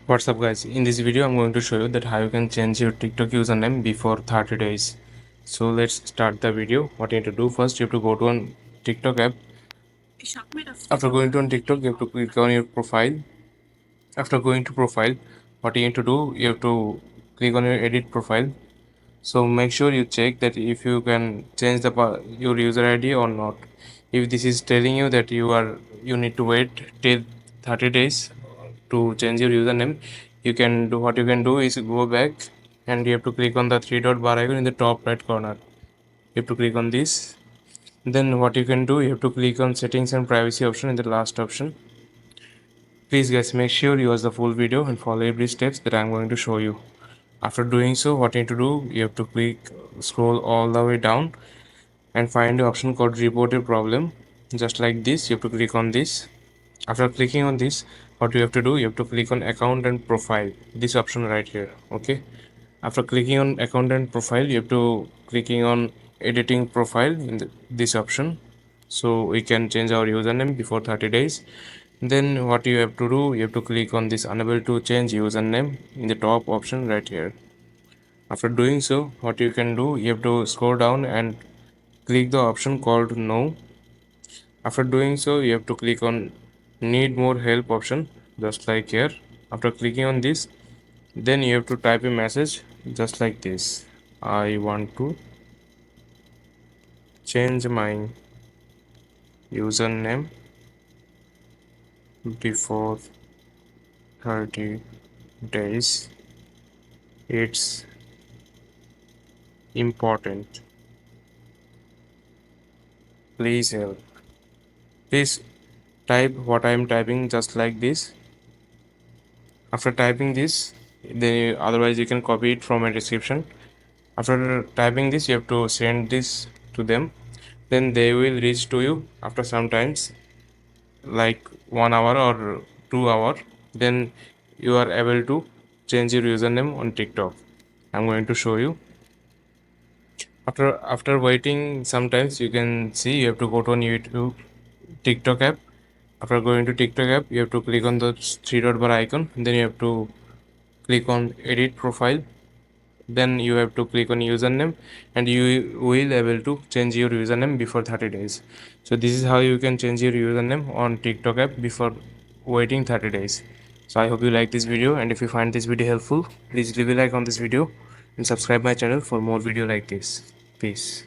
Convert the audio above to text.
What's up guys, in this video I'm going to show you that how you can change your TikTok username before 30 days. So let's start the video. What you need to do first, you have to go to an TikTok app. After going to an TikTok, you have to click on your profile. After going to profile, what you need to do, you have to click on your edit profile. So make sure you check that if you can change your user ID or not. If this is telling you that you need to wait till 30 days to change your username, what you can do is go back and you have to click on the three dot bar icon in the top right corner. You have to click on this. Then what you can do, you have to click on settings and privacy option in the last option. Please guys, make sure you watch the full video and follow every steps that I'm going to show you. After doing so, what you need to do, you have to scroll all the way down and find the option called report a problem. Just like this, you have to click on this. After clicking on this, what you have to do, you have to click on account and profile, this option right here. Okay, after clicking on account and profile, you have to clicking on editing profile in this option, so we can change our username before 30 days. Then what you have to do, you have to click on this unable to change username in the top option right here. After doing so, what you can do, you have to scroll down and click the option called no. After doing so, you have to click on need more help option, just like here. After clicking on this, then you have to type a message just like this: I want to change my username before 30 days. It's important. Please help. Please type what I am typing just like this. After typing this, otherwise you can copy it from a description. After typing this, you have to send this to them. Then they will reach to you after some times, like 1 hour or 2 hour. Then you are able to change your username on TikTok. I'm going to show you. After waiting sometimes, you can see you have to go to on YouTube TikTok app. After going to TikTok app, you have to click on the three dot bar icon. Then you have to click on edit profile. Then you have to click on username and you will able to change your username before 30 days. So this is how you can change your username on TikTok app before waiting 30 days. So I hope you like this video, and if you find this video helpful, please leave a like on this video and subscribe my channel for more video like this. Peace.